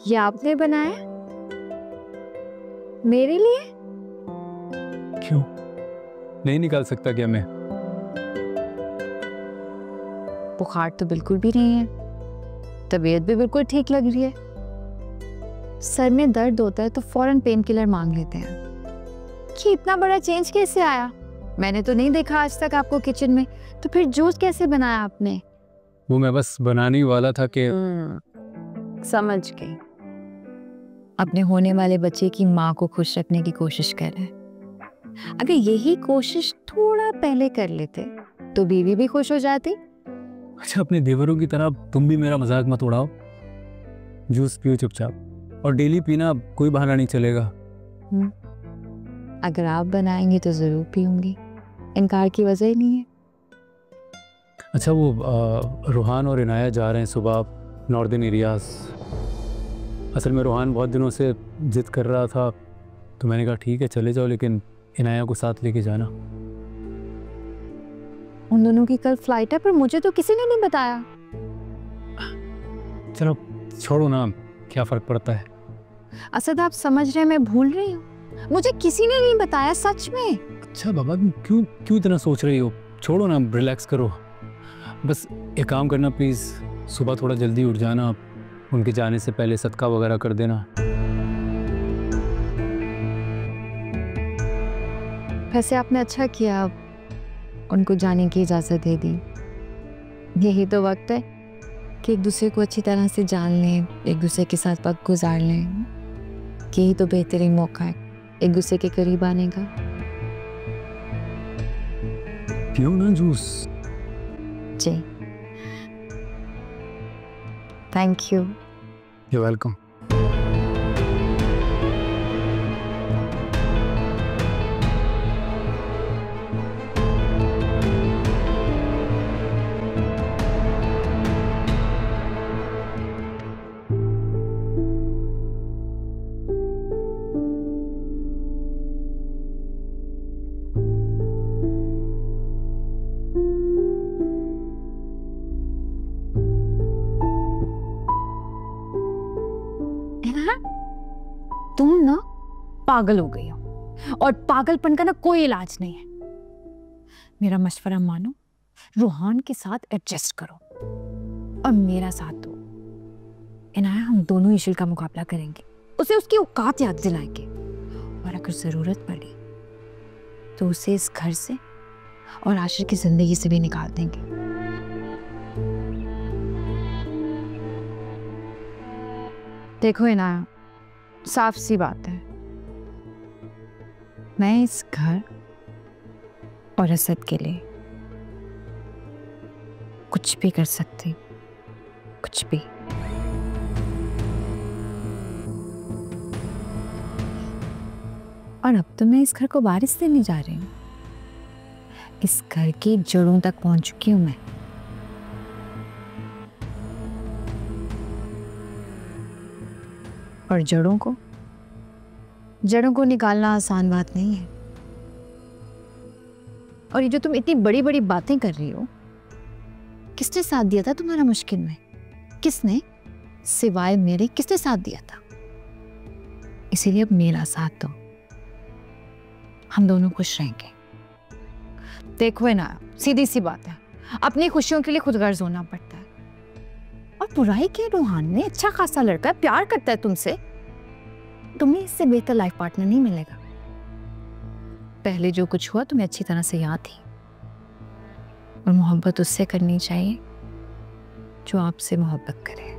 ये आपने बनाया मेरे लिए? क्यों नहीं निकाल सकता क्या मैं? बुखार तो बिल्कुल भी नहीं है, तबीयत भी बिल्कुल ठीक लग रही है। सर में दर्द होता है तो फौरन पेन किलर मांग लेते हैं। कि इतना बड़ा चेंज कैसे आया? मैंने तो नहीं देखा आज तक आपको किचन में। तो फिर जूस कैसे बनाया आपने? वो मैं बस बनाने ही वाला था कि समझ गई। अपने होने वाले बच्चे की माँ को खुश रखने की कोशिश कर रहे हैं। अगर यही कोशिश थोड़ा पहले कर लेते तो बीवी भी खुश हो जाती। अच्छा, अपने देवरों की तरह तुम भी मेरा मजाक मत उड़ाओ। जूस पियो चुपचाप, और डेली पीना, कोई बहाना नहीं चलेगा। अगर आप बनाएंगे तो जरूर पीऊंगी, इनकार की वजह ही नहीं है। अच्छा, वो रूहान और इनाया जा रहे हैं सुबह नॉर्दर्न एरियाज। असल में रूहान बहुत दिनों से जिद कर रहा था, तो मैंने कहा ठीक है चले जाओ, लेकिन इनाया को साथ लेके जाना। उन दोनों की कल फ्लाइट है, पर मुझे तो किसी ने नहीं बताया। चलो छोड़ो ना, क्या फर्क पड़ता है। असद, आप समझ रहे हैं मैं भूल रही हूँ? मुझे किसी ने नहीं बताया, सच में। अच्छा बाबा, क्यों इतना सोच रही हो? छोड़ो ना, रिलैक्स करो। बस एक काम करना प्लीज़, सुबह थोड़ा जल्दी उठ जाना, उनके जाने से पहले सदका वगैरह कर देना। वैसे आपने अच्छा किया, उनको जाने की इजाज़त दे दी। यही तो वक्त है कि एक दूसरे को अच्छी तरह से जान लें, एक दूसरे के साथ वक्त गुजार लें। यही तो बेहतरीन मौका है एक दूसरे के करीब आने का। पियो ना जूस। जी, थैंक यू। You welcome. तुम ना पागल हो गई हो, और पागलपन का ना कोई इलाज नहीं है। मेरा मशवरा मानो, रूहान के साथ एडजस्ट करो और मेरा साथ दो। इनाया, हम दोनों इशल का मुकाबला करेंगे, उसे उसकी औकात याद दिलाएंगे, और अगर जरूरत पड़ी तो उसे इस घर से और आशिर की जिंदगी से भी निकाल देंगे। देखो इनाया, साफ सी बात है, मैं इस घर और असद के लिए कुछ भी कर सकती, कुछ भी। और अब तो मैं इस घर को वारिस देने जा रही हूँ। इस घर की जड़ों तक पहुंच चुकी हूं मैं। और जड़ों को निकालना आसान बात नहीं है। और ये जो तुम इतनी बड़ी बड़ी बातें कर रही हो, किसने साथ दिया था तुम्हारा मुश्किल में? किसने सिवाय मेरे किसने साथ दिया था? इसीलिए अब मेरा साथ दो, हम दोनों खुश रहेंगे। देखो है ना, सीधी सी बात है, अपनी खुशियों के लिए खुद गर्ज होना पड़ता है। और बुराई के रूहान ने अच्छा खासा लड़का है, प्यार करता है तुमसे। तुम्हें इससे बेहतर लाइफ पार्टनर नहीं मिलेगा। पहले जो कुछ हुआ तुम्हें अच्छी तरह से याद थी, और मोहब्बत उससे करनी चाहिए जो आपसे मोहब्बत करे।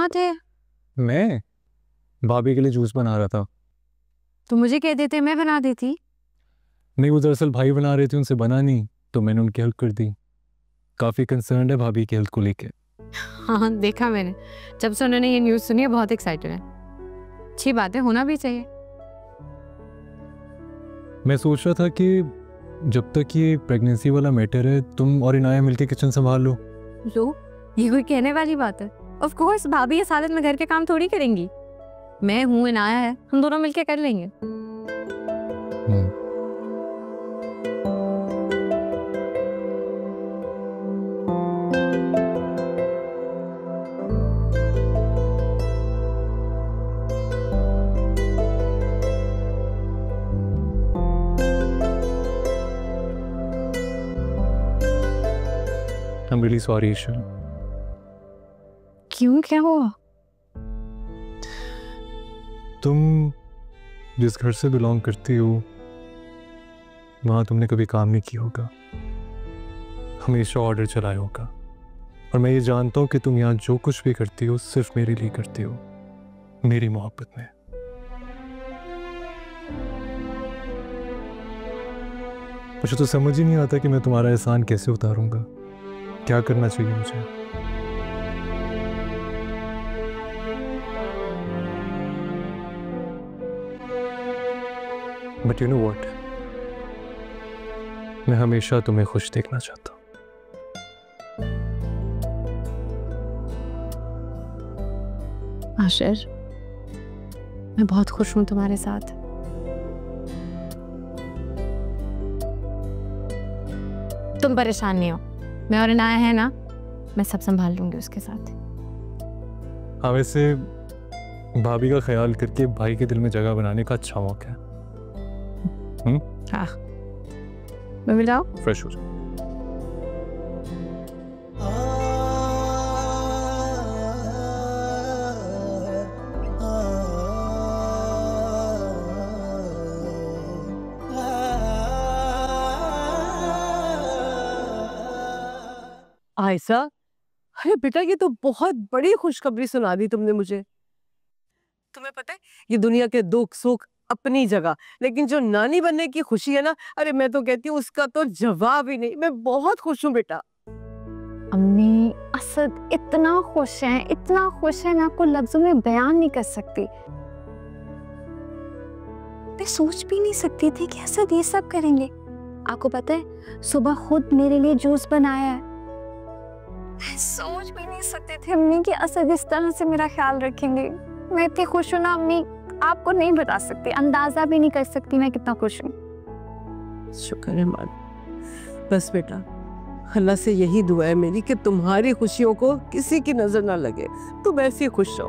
कहाँ थे? मैं भाभी के लिए जूस बना रहा था। तो मुझे कह देते, मैं बना देती। नहीं, वो दरअसल भाई बना रहे थे, उनसे बना नहीं, तो मैंने उनकी हेल्प कर दी। काफ़ी कंसर्न है भाभी की हेल्थ को लेके। हाँ, देखा मैंने। जब से उन्होंने ये न्यूज़ सुनी है बहुत एक्साइटेड है। अच्छी बात है, होना भी चाहिए। मैं सोच रहा था कि जब तक ये प्रेगनेंसी वाला मैटर है, तुम और इनाया मिलके किचन संभाल लो। ये कोई कहने वाली बात है? ऑफ कोर्स, भाभी इस हालत में घर के काम थोड़ी करेंगी। मैं हूँ, इनाया है, हम दोनों मिलके कर लेंगे। I'm really sorry, Isha. क्यों, क्या हुआ? तुम जिस घर से बिलोंग करती हो, वहाँ तुमने कभी काम नहीं किया होगा, हमेशा ऑर्डर चलाया होगा। और मैं ये जानता हूँ कि तुम यहाँ जो कुछ भी करती हो सिर्फ मेरे लिए करती हो, मेरी मोहब्बत में। मुझे तो समझ ही नहीं आता कि मैं तुम्हारा एहसान कैसे उतारूंगा, क्या करना चाहिए मुझे। बट यू नो व्हाट, मैं हमेशा तुम्हें खुश देखना चाहता हूँ। आशिर, मैं बहुत खुश हूँ तुम्हारे साथ। तुम परेशान नहीं हो, मैं और इनाया है ना, मैं सब संभाल लूंगी उसके साथ। हाँ, वैसे भाभी का ख्याल करके भाई के दिल में जगह बनाने का अच्छा मौका है। हाँ, मैं मिल जाओ, फ्रेश हो जाओ। आयशा, अरे बेटा, ये तो बहुत बड़ी खुशखबरी सुना दी तुमने मुझे। तुम्हें पता है, ये दुनिया के दुख सुख अपनी जगह, लेकिन जो नानी बनने की खुशी है ना, अरे मैं तो कहती हूँ उसका तो जवाब ही नहीं। मैं बहुत खुश हूँ बेटा। अम्मी, असद इतना खुश है, इतना खुश है, मैं आपको लफ्जों में बयान नहीं कर सकती। मैं सोच भी नहीं सकती थी कि असद ये सब करेंगे। आपको पता है, सुबह खुद मेरे लिए जूस बनाया है। मैं सोच भी नहीं सकती थी अम्मी कि असद इस तरह से मेरा ख्याल रखेंगे। मैं इतनी खुश हूँ ना अम्मी, आपको नहीं बता सकती, अंदाजा भी नहीं कर सकती मैं कितना खुश हूँ। शुक्र है मान। बस बेटा, अल्लाह से यही दुआ है मेरी कि तुम्हारी खुशियों को किसी की नजर ना लगे, तुम ऐसे ही खुश रहो।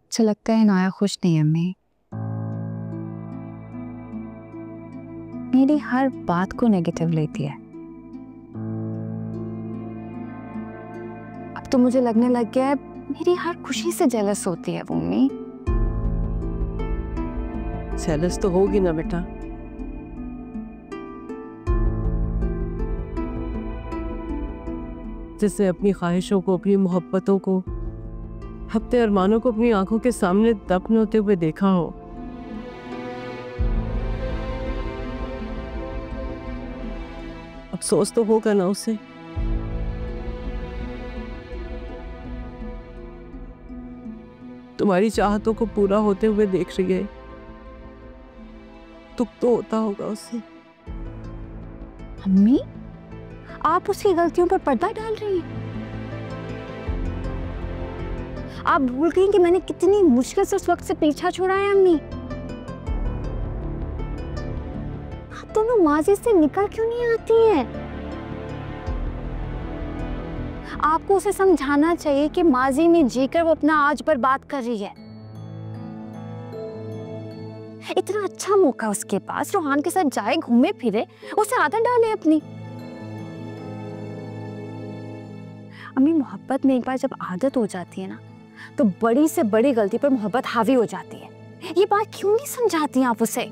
अच्छा लगता है इनाया खुश नहीं है अम्मी। मेरी हर बात को नेगेटिव लेती है। अब तो मुझे लगने लग गया है मेरी हर खुशी से जेलस होती है वो अम्मी। जेलस तो होगी ना बेटा। जिसने अपनी ख्वाहिशों को, अपनी मोहब्बतों को, अपने अरमानों को अपनी आंखों के सामने दफन होते हुए देखा हो, अफसोस तो होगा ना उसे। तुम्हारी चाहतों को पूरा होते हुए देख रही है, दुख तो होता होगा उसे। अम्मी, आप उसकी गलतियों पर पर्दा डाल रही हैं। आप भूल गई कि मैंने कितनी मुश्किल से उस वक्त से पीछा छोड़ा है अम्मी। आप दोनों माजी से निकल क्यों नहीं आती हैं? आपको उसे समझाना चाहिए कि माजी में जीकर वो अपना आज बर्बाद कर रही है। इतना अच्छा मौका उसके पास, रोहान के साथ जाए, घूमे फिरे, उसे आदत डाले अपनी। अम्मी, मोहब्बत में एक बार जब आदत हो जाती है ना, तो बड़ी से बड़ी गलती पर मोहब्बत हावी हो जाती है। ये बात क्यों नहीं समझाती आप उसे?